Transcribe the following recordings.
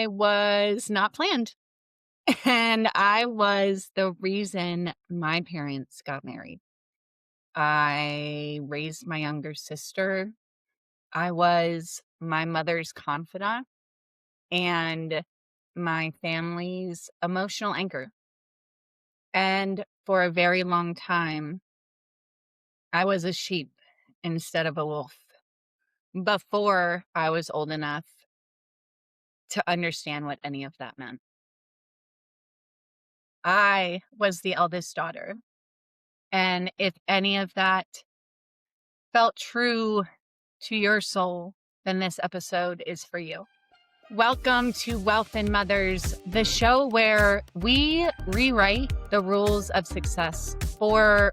I was not planned. And I was the reason my parents got married. I raised my younger sister. I was my mother's confidant and my family's emotional anchor. And for a very long time, I was a sheep instead of a wolf before I was old enough to understand what any of that meant. I was the eldest daughter. And if any of that felt true to your soul, then this episode is for you. Welcome to Wealth and Mothers, the show where we rewrite the rules of success for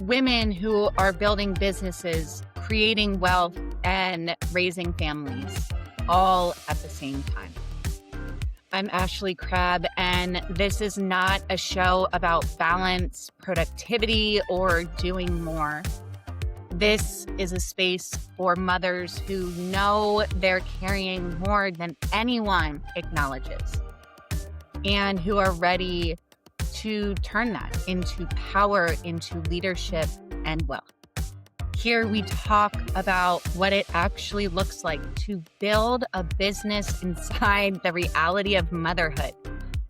women who are building businesses, creating wealth, and raising families all at the same time. I'm Ashley Crabb, and this is not a show about balance, productivity, or doing more. This is a space for mothers who know they're carrying more than anyone acknowledges and who are ready to turn that into power, into leadership and wealth. Here we talk about what it actually looks like to build a business inside the reality of motherhood,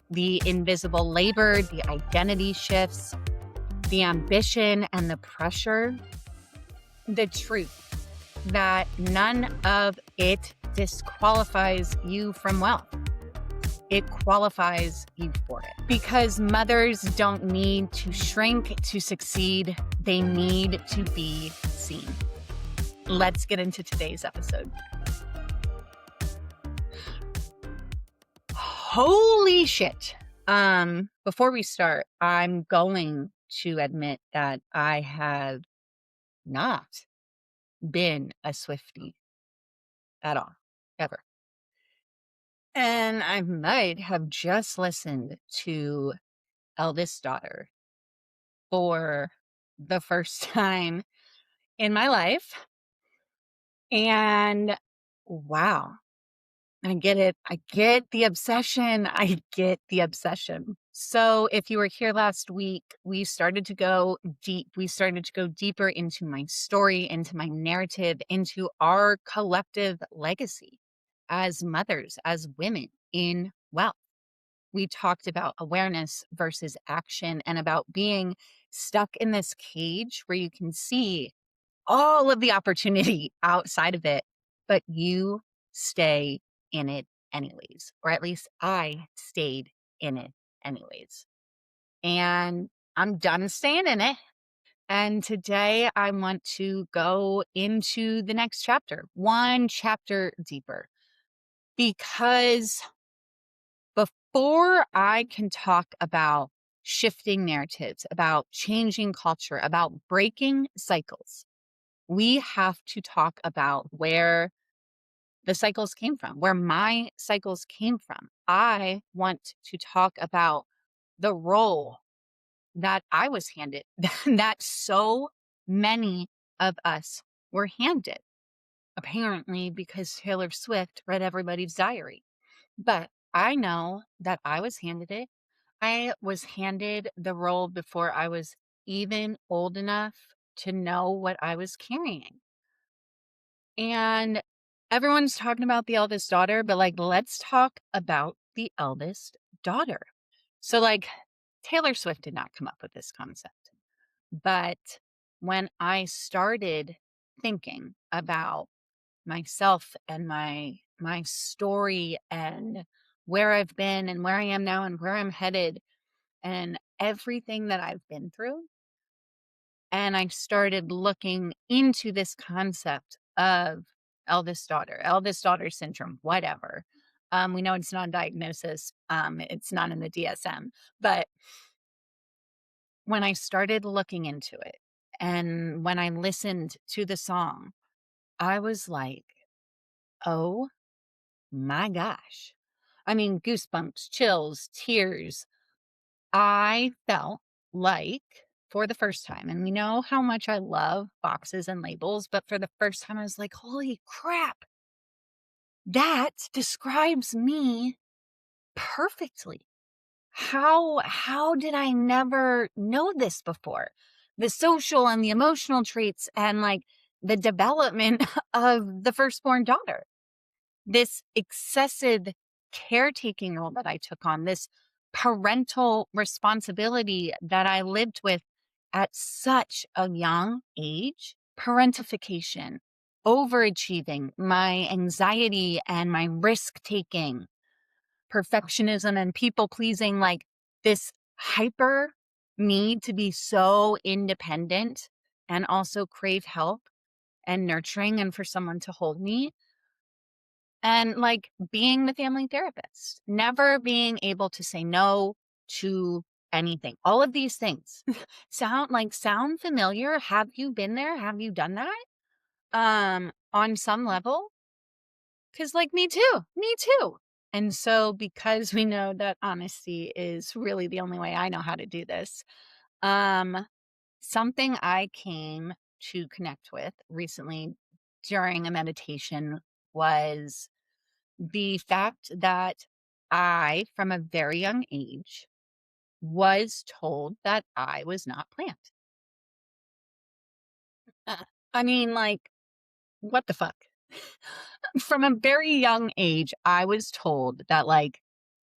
the invisible labor, the identity shifts, the ambition and the pressure, the truth that none of it disqualifies you from wealth. It qualifies you for it. Because mothers don't need to shrink to succeed. They need to be seen. Let's get into today's episode. Holy shit. Before we start, I'm going to admit that I have not been a Swiftie at all, ever. And I might have just listened to Eldest Daughter for the first time in my life. And wow, I get it. I get the obsession. So if you were here last week, we started to go deep. We started to go deeper into my story, into my narrative, into our collective legacy as mothers, as women in wealth. We talked about awareness versus action and about being stuck in this cage where you can see all of the opportunity outside of it, but you stay in it anyways, or at least I stayed in it anyways. And I'm done staying in it. And today I want to go into the next chapter, one chapter deeper, because before I can talk about shifting narratives, about changing culture, about breaking cycles, we have to talk about where the cycles came from, where my cycles came from. I want to talk about the role that I was handed, that so many of us were handed, apparently because Taylor Swift read everybody's diary. But I know that I was handed it. I was handed the role before I was even old enough to know what I was carrying. And everyone's talking about the eldest daughter, but let's talk about the eldest daughter. So Taylor Swift did not come up with this concept. But when I started thinking about myself and my story and where I've been and where I am now and where I'm headed and everything that I've been through, and I started looking into this concept of eldest daughter syndrome, whatever. We know it's not a diagnosis. It's not in the DSM. But when I started looking into it and when I listened to the song, I was like, oh my gosh. I mean, goosebumps, chills, tears. I felt like for the first time, and we know how much I love boxes and labels, but for the first time, I was like, holy crap, that describes me perfectly. How did I never know this before? The social and the emotional traits and like the development of the firstborn daughter. This excessive caretaking role that I took on, this parental responsibility that I lived with at such a young age, parentification, overachieving, my anxiety and my risk taking, perfectionism and people pleasing, like this hyper need to be so independent and also crave help and nurturing and for someone to hold me. And like being the family therapist, never being able to say no to anything. All of these things sound familiar. Have you been there? Have you done that? On some level? Cause like me too. And so because we know that honesty is really the only way I know how to do this, um, something I came to connect with recently during a meditation was the fact that I, from a very young age, was told that I was not planned. I mean, like, what the fuck? From a very young age, I was told that, like,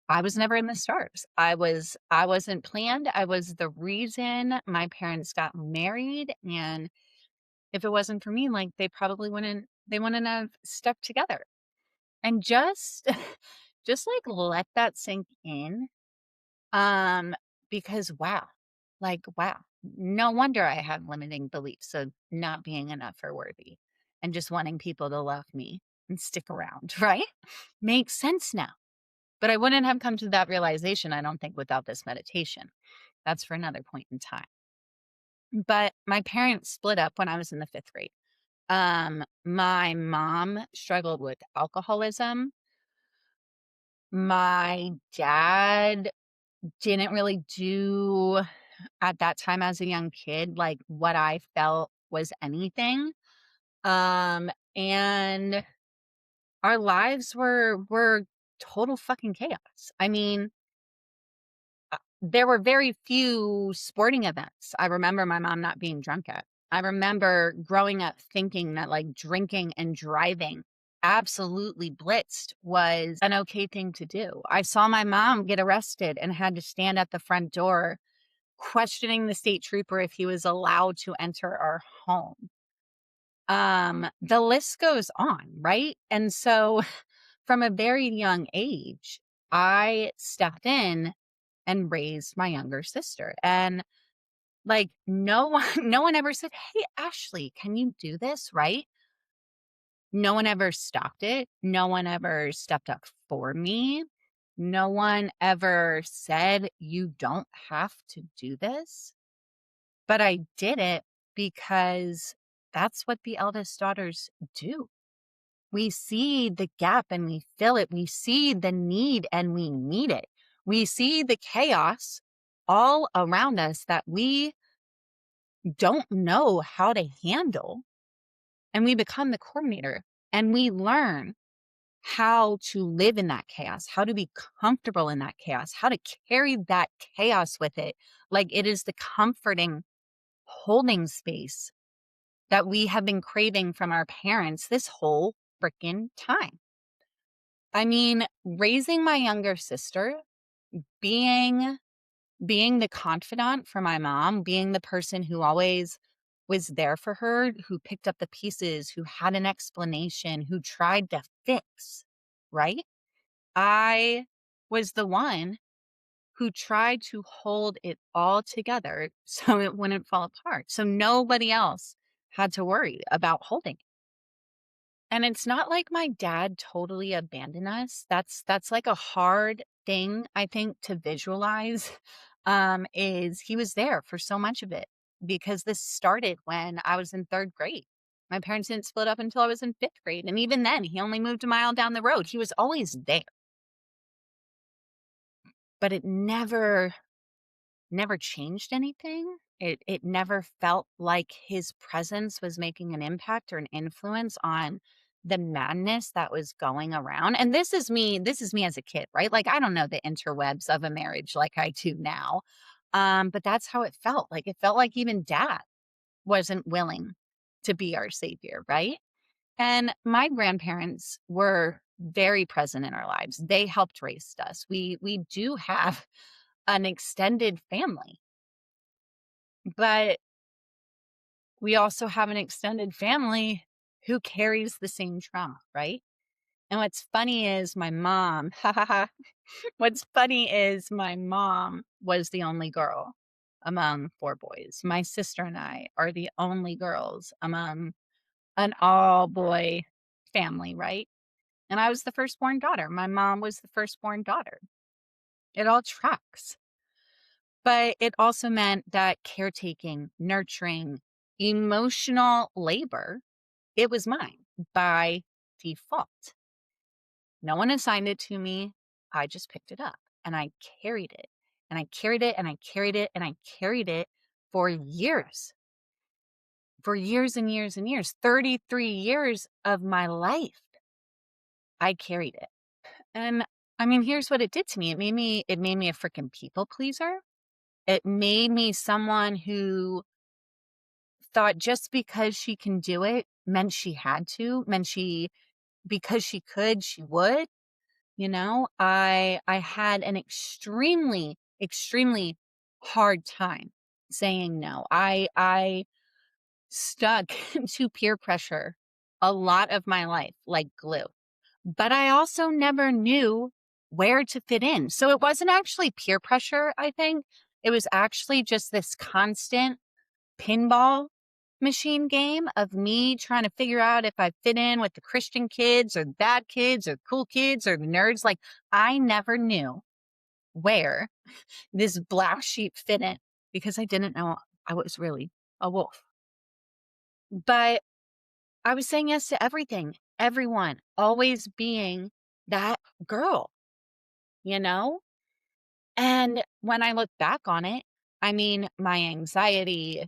I was never in the stars. I wasn't planned. I was the reason my parents got married, and if it wasn't for me, like, they wouldn't have stuck together. And just just like let that sink in. Um, because wow, no wonder I have limiting beliefs of not being enough or worthy and just wanting people to love me and stick around, right? Makes sense now. But I wouldn't have come to that realization, I don't think, without this meditation. That's for another point in time. But my parents split up when I was in the fifth grade. My mom struggled with alcoholism. My dad didn't really do at that time as a young kid, like what I felt was anything. And our lives were total fucking chaos. I mean, there were very few sporting events I remember my mom not being drunk at. I remember growing up thinking that like drinking and driving absolutely blitzed was an okay thing to do. I saw my mom get arrested and had to stand at the front door questioning the state trooper if he was allowed to enter our home. The list goes on, right? And so from a very young age, I stepped in and raised my younger sister. And like no one no one ever said, "Hey Ashley, can you do this?" Right? No one ever stopped it. No one ever stepped up for me. No one ever said, "You don't have to do this." But I did it because that's what the eldest daughters do. We see the gap and we fill it. We see the need and we meet it. We see the chaos all around us that we don't know how to handle. And we become the coordinator and we learn how to live in that chaos, how to be comfortable in that chaos, how to carry that chaos with it. Like it is the comforting holding space that we have been craving from our parents this whole freaking time. I mean, raising my younger sister, being being the confidant for my mom, being the person who always was there for her, who picked up the pieces, who had an explanation, who tried to fix, right? I was the one who tried to hold it all together so it wouldn't fall apart. So nobody else had to worry about holding. And it's not like my dad totally abandoned us. That's like a hard thing, I think, to visualize, is he was there for so much of it because this started when I was in third grade. My parents didn't split up until I was in fifth grade. And even then, he only moved a mile down the road. He was always there, but it never changed anything. It never felt like his presence was making an impact or an influence on the madness that was going around. And this is me as a kid, right? Like, I don't know the interwebs of a marriage like I do now. But that's how it felt. Like, it felt like even dad wasn't willing to be our savior, right? And my grandparents were very present in our lives. They helped raise us. We do have an extended family, but we also have an extended family who carries the same trauma, right? And what's funny is my mom, what's funny is my mom was the only girl among four boys. My sister and I are the only girls among an all boy family, right? And I was the firstborn daughter. My mom was the firstborn daughter. It all tracks. But it also meant that caretaking, nurturing, emotional labor, it was mine by default. No one assigned it to me. I just picked it up and I carried it and I carried it and I carried it and I carried it for years and years and years, 33 years of my life. I carried it. And I mean, here's what it did to me. It made me a freaking people pleaser. It made me someone who thought just because she can do it meant she had to, meant she, because she could, she would. You know, I had an extremely hard time saying no. I stuck to peer pressure a lot of my life like glue. But I also never knew where to fit in. So it wasn't actually peer pressure, I think. It was actually just this constant pinball machine game of me trying to figure out if I fit in with the Christian kids or the bad kids or cool kids or the nerds. Like, I never knew where this black sheep fit in because I didn't know I was really a wolf. But I was saying yes to everything, everyone, always being that girl, you know? And when I look back on it, I mean, my anxiety,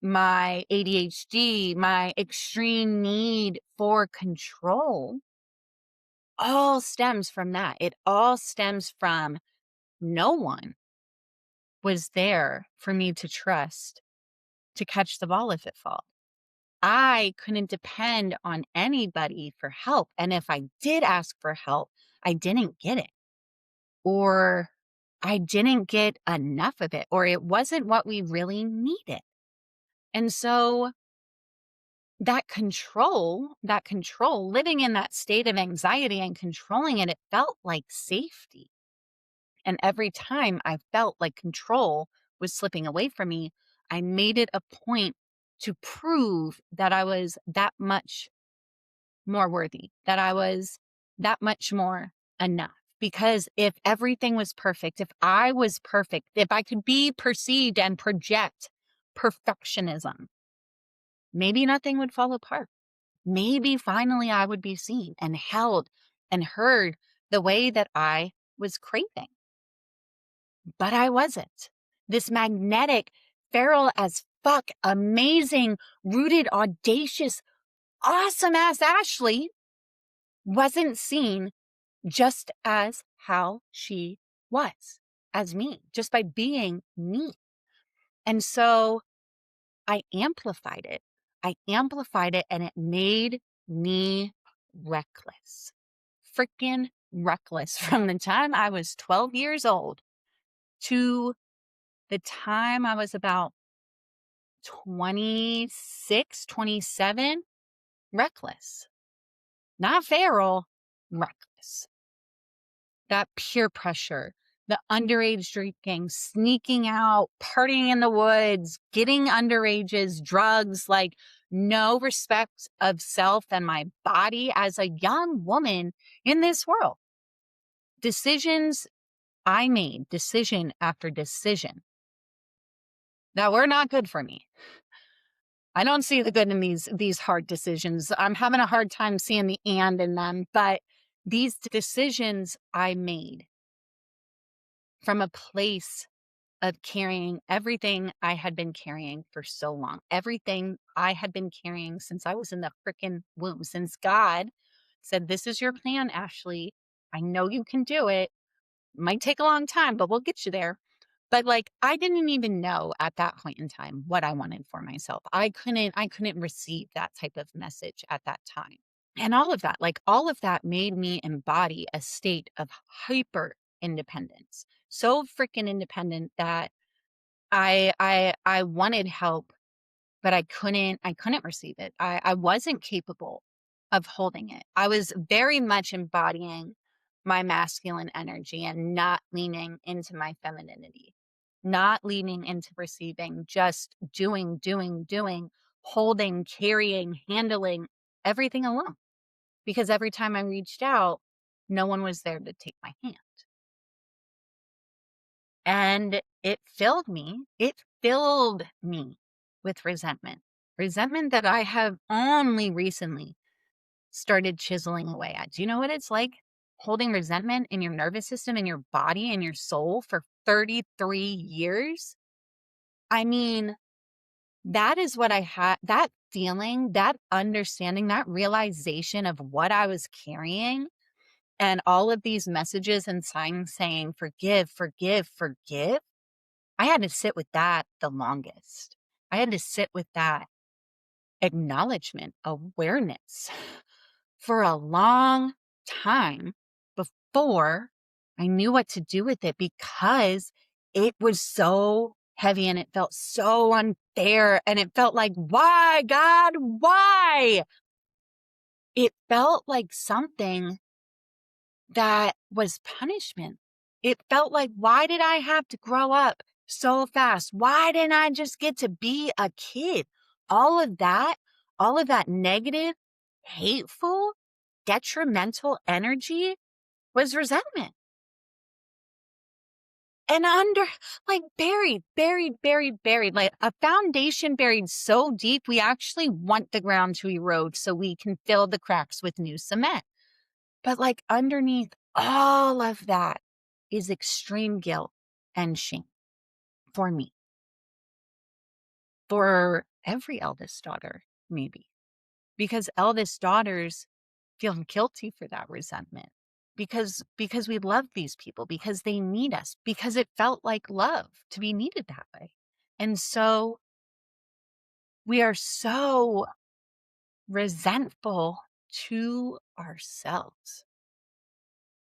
my ADHD, my extreme need for control all stems from that. It all stems from no one was there for me to trust to catch the ball if it fall. I couldn't depend on anybody for help. And if I did ask for help, I didn't get it, or I didn't get enough of it, or it wasn't what we really needed. And so that control, living in that state of anxiety and controlling it, it felt like safety. And every time I felt like control was slipping away from me, I made it a point to prove that I was that much more worthy, that I was that much more enough. Because if everything was perfect, if I was perfect, if I could be perceived and project perfectionism, maybe nothing would fall apart. Maybe finally I would be seen and held and heard the way that I was craving. But I wasn't. This magnetic, feral as fuck, amazing, rooted, audacious, awesome ass Ashley wasn't seen just as how she was, as me, just by being me. And so I amplified it. I amplified it and it made me reckless. Freaking reckless from the time I was 12 years old to the time I was about 26, 27. Reckless. Not feral, reckless. That peer pressure, the underage drinking, sneaking out, partying in the woods, getting underages, drugs, like no respect of self and my body as a young woman in this world. Decisions I made, decision after decision, that were not good for me. I don't see the good in these hard decisions. I'm having a hard time seeing the and in them, but these decisions I made from a place of carrying everything I had been carrying for so long, everything I had been carrying since I was in the freaking womb, since God said, "This is your plan, Ashley. I know you can do it. Might take a long time, but we'll get you there." But like I didn't even know at that point in time what I wanted for myself. I couldn't receive that type of message at that time. And all of that, like all of that made me embody a state of hyper independence. So freaking independent that I wanted help, but I couldn't receive it. I wasn't capable of holding it. I was very much embodying my masculine energy and not leaning into my femininity, not leaning into receiving, just doing, holding, carrying, handling everything alone. Because every time I reached out, no one was there to take my hand. And it filled me. It filled me with resentment. Resentment that I have only recently started chiseling away at. Do you know what it's like holding resentment in your nervous system, in your body, in your soul for 33 years? I mean, that is what I had, that feeling, that understanding, that realization of what I was carrying and all of these messages and signs saying, forgive, forgive, forgive. I had to sit with that the longest. I had to sit with that acknowledgement, awareness for a long time before I knew what to do with it because it was so heavy and it felt so unfair. And it felt like, why, God, why? It felt like something that was punishment. It felt like, why did I have to grow up so fast? Why didn't I just get to be a kid? All of that negative, hateful, detrimental energy was resentment. And like buried, like a foundation buried so deep, we actually want the ground to erode so we can fill the cracks with new cement. But like underneath all of that is extreme guilt and shame for me, for every eldest daughter, maybe, because eldest daughters feel guilty for that resentment because we love these people, because they need us, because it felt like love to be needed that way. And so we are so resentful to ourselves.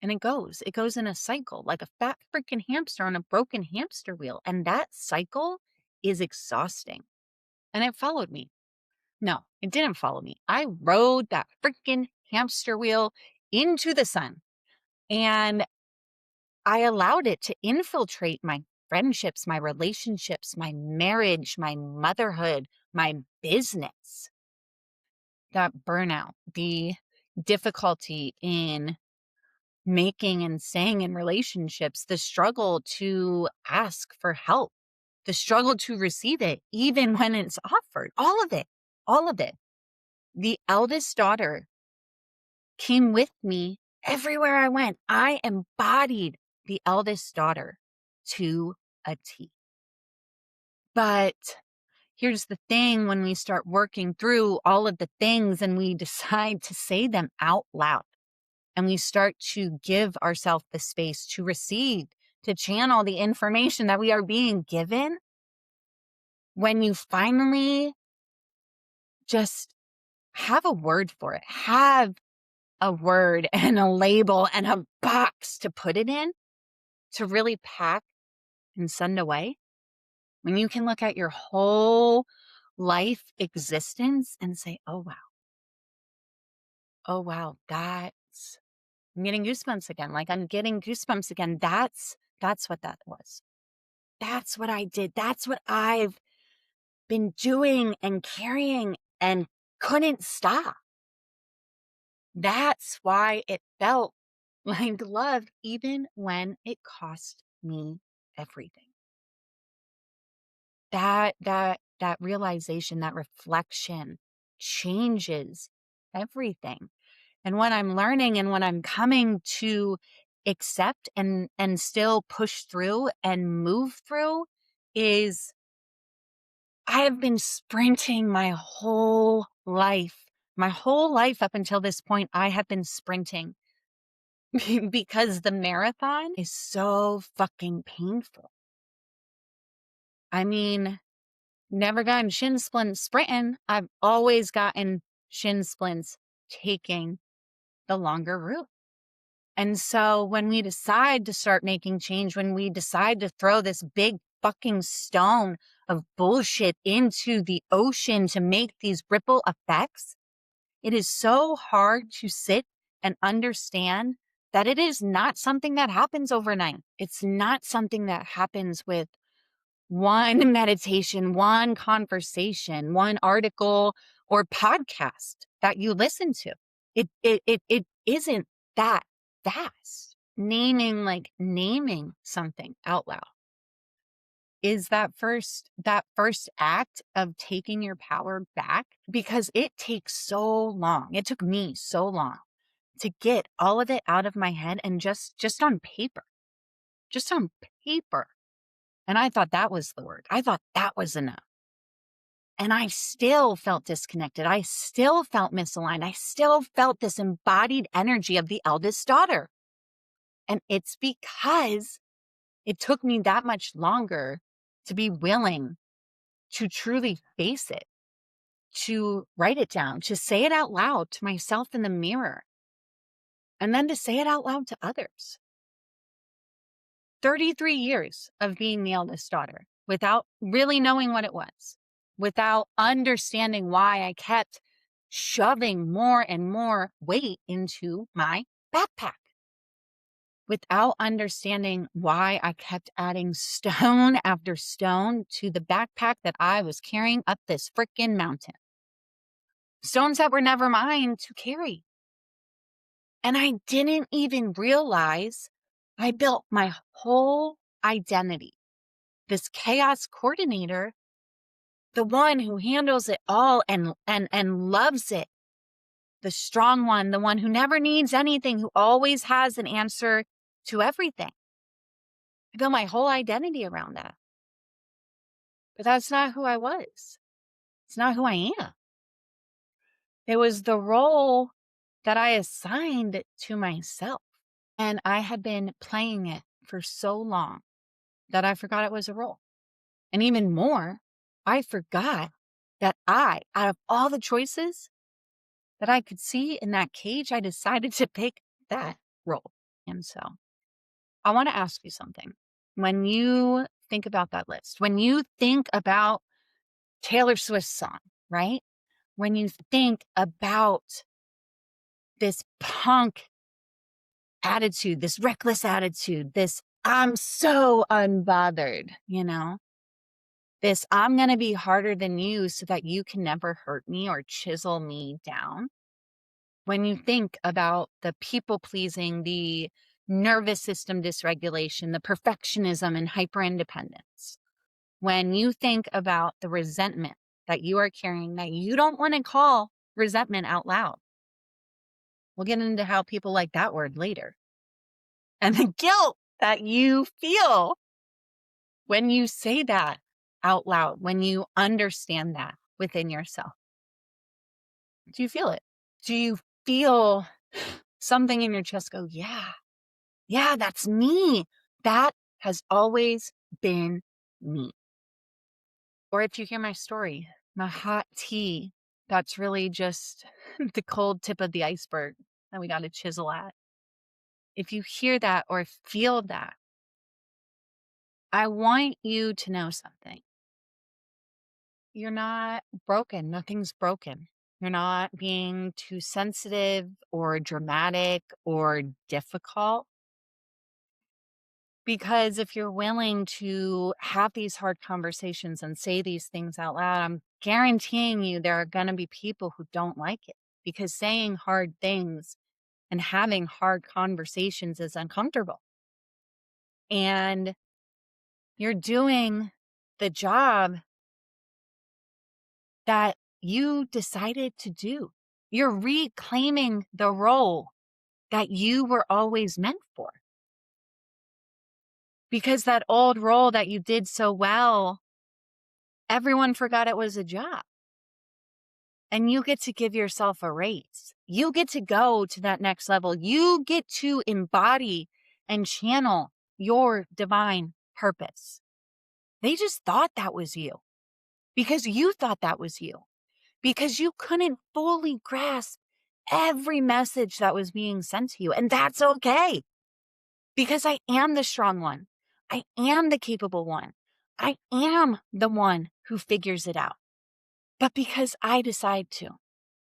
And it goes in a cycle like a fat freaking hamster on a broken hamster wheel. And that cycle is exhausting. And it followed me. No, it didn't follow me. I rode that freaking hamster wheel into the sun and I allowed it to infiltrate my friendships, my relationships, my marriage, my motherhood, my business. That burnout, the difficulty in making and staying in relationships, the struggle to ask for help, the struggle to receive it, even when it's offered, all of it, all of it. The eldest daughter came with me everywhere I went. I embodied the eldest daughter to a T. But here's the thing, when we start working through all of the things and we decide to say them out loud, and we start to give ourselves the space to receive, to channel the information that we are being given, when you finally just have a word for it, have a word and a label and a box to put it in, to really pack and send away, when you can look at your whole life existence and say, oh wow, I'm getting goosebumps again. Like I'm getting goosebumps again. That's what that was. That's what I did. That's what I've been doing and carrying and couldn't stop. That's why it felt like love, even when it cost me everything. That realization, that reflection changes everything. And what I'm learning and what I'm coming to accept and still push through and move through is I have been sprinting my whole life. My whole life up until this point, I have been sprinting because the marathon is so fucking painful. I mean, never gotten shin splints sprinting. I've always gotten shin splints taking the longer route. And so when we decide to start making change, when we decide to throw this big fucking stone of bullshit into the ocean to make these ripple effects, it is so hard to sit and understand that it is not something that happens overnight. It's not something that happens with one meditation, one conversation, one article or podcast that you listen to. It isn't that fast. Naming something out loud is that first act of taking your power back, because it takes so long. It took me so long to get all of it out of my head and just on paper. Just on paper. And I thought that was the word. I thought that was enough. And I still felt disconnected. I still felt misaligned. I still felt this embodied energy of the eldest daughter. And it's because it took me that much longer to be willing to truly face it, to write it down, to say it out loud to myself in the mirror, and then to say it out loud to others. 33 years of being the eldest daughter without really knowing what it was, without understanding why I kept shoving more and more weight into my backpack, without understanding why I kept adding stone after stone to the backpack that I was carrying up this freaking mountain. Stones that were never mine to carry. And I didn't even realize I built my whole identity. This chaos coordinator, the one who handles it all and loves it. The strong one, the one who never needs anything, who always has an answer to everything. I built my whole identity around that. But that's not who I was. It's not who I am. It was the role that I assigned to myself. And I had been playing it for so long that I forgot it was a role. And even more, I forgot that out of all the choices that I could see in that cage, I decided to pick that role. And so I want to ask you something. When you think about that list, when you think about Taylor Swift's song, right? When you think about this punk attitude, this reckless attitude, this I'm so unbothered, this I'm going to be harder than you so that you can never hurt me or chisel me down. When you think about the people pleasing, the nervous system dysregulation, the perfectionism and hyperindependence, when you think about the resentment that you are carrying that you don't want to call resentment out loud, we'll get into how people like that word later. And the guilt that you feel when you say that out loud, when you understand that within yourself. Do you feel it? Do you feel something in your chest go, yeah, that's me. That has always been me. Or if you hear my story, my hot tea, that's really just the cold tip of the iceberg that we got to chisel at. If you hear that or feel that, I want you to know something. You're not broken. Nothing's broken. You're not being too sensitive or dramatic or difficult. Because if you're willing to have these hard conversations and say these things out loud, I'm guaranteeing you there are going to be people who don't like it, because saying hard things and having hard conversations is uncomfortable. And you're doing the job that you decided to do. You're reclaiming the role that you were always meant for. because that old role that you did so well, everyone forgot it was a job. And you get to give yourself a raise. You get to go to that next level. You get to embody and channel your divine purpose. They just thought that was you because you thought that was you, because you couldn't fully grasp every message that was being sent to you. And that's okay, because I am the strong one. I am the capable one. I am the one who figures it out. But because I decide to,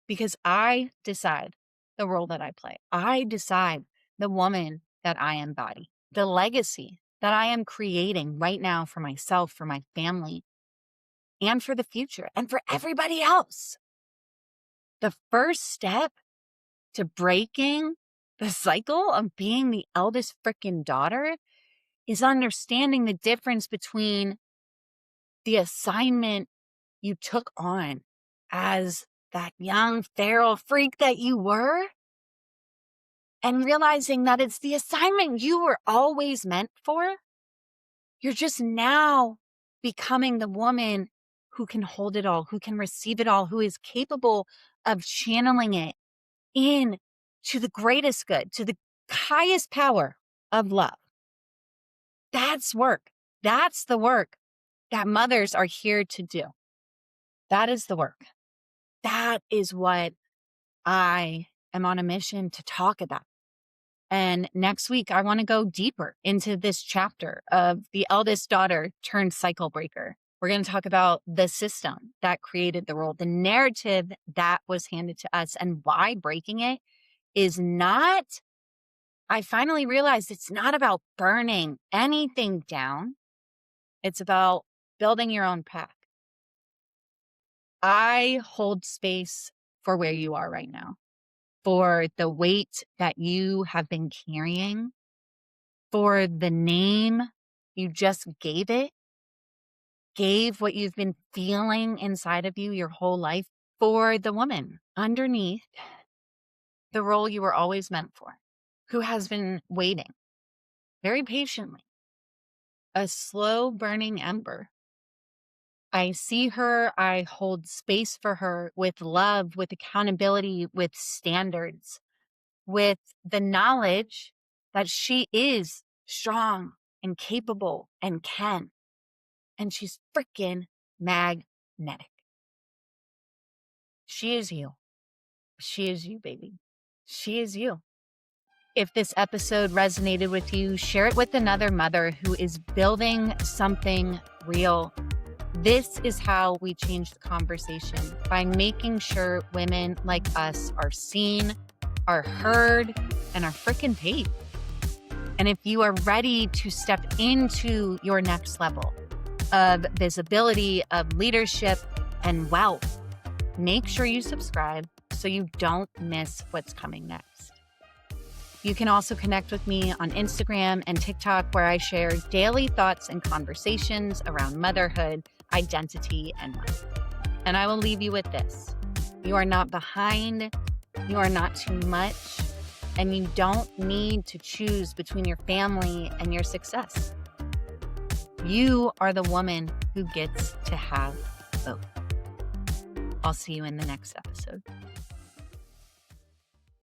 because I decide the role that I play, I decide the woman that I embody, the legacy that I am creating right now for myself, for my family, and for the future, and for everybody else. The first step to breaking the cycle of being the eldest freaking daughter is understanding the difference between the assignment you took on as that young feral freak that you were, and realizing that it's the assignment you were always meant for. You're just now becoming the woman who can hold it all, who can receive it all, who is capable of channeling it in to the greatest good, to the highest power of love. That's work. That's the work that mothers are here to do. That is the work. That is what I am on a mission to talk about. And next week, I want to go deeper into this chapter of the eldest daughter turned cycle breaker. We're going to talk about the system that created the role, the narrative that was handed to us, and why breaking it is not, I finally realized it's not about burning anything down. It's about building your own path. I hold space for where you are right now, for the weight that you have been carrying, for the name you just gave what you've been feeling inside of you your whole life, for the woman underneath the role you were always meant for, who has been waiting very patiently, a slow burning ember. I see her, I hold space for her with love, with accountability, with standards, with the knowledge that she is strong and capable and can. And she's freaking magnetic. She is you. She is you, baby. She is you. If this episode resonated with you, share it with another mother who is building something real. This is how we change the conversation, by making sure women like us are seen, are heard, and are freaking paid. And if you are ready to step into your next level of visibility, of leadership, and wealth, make sure you subscribe so you don't miss what's coming next. You can also connect with me on Instagram and TikTok, where I share daily thoughts and conversations around motherhood, identity, and life. And I will leave you with this. You are not behind, you are not too much, and you don't need to choose between your family and your success. You are the woman who gets to have both. I'll see you in the next episode.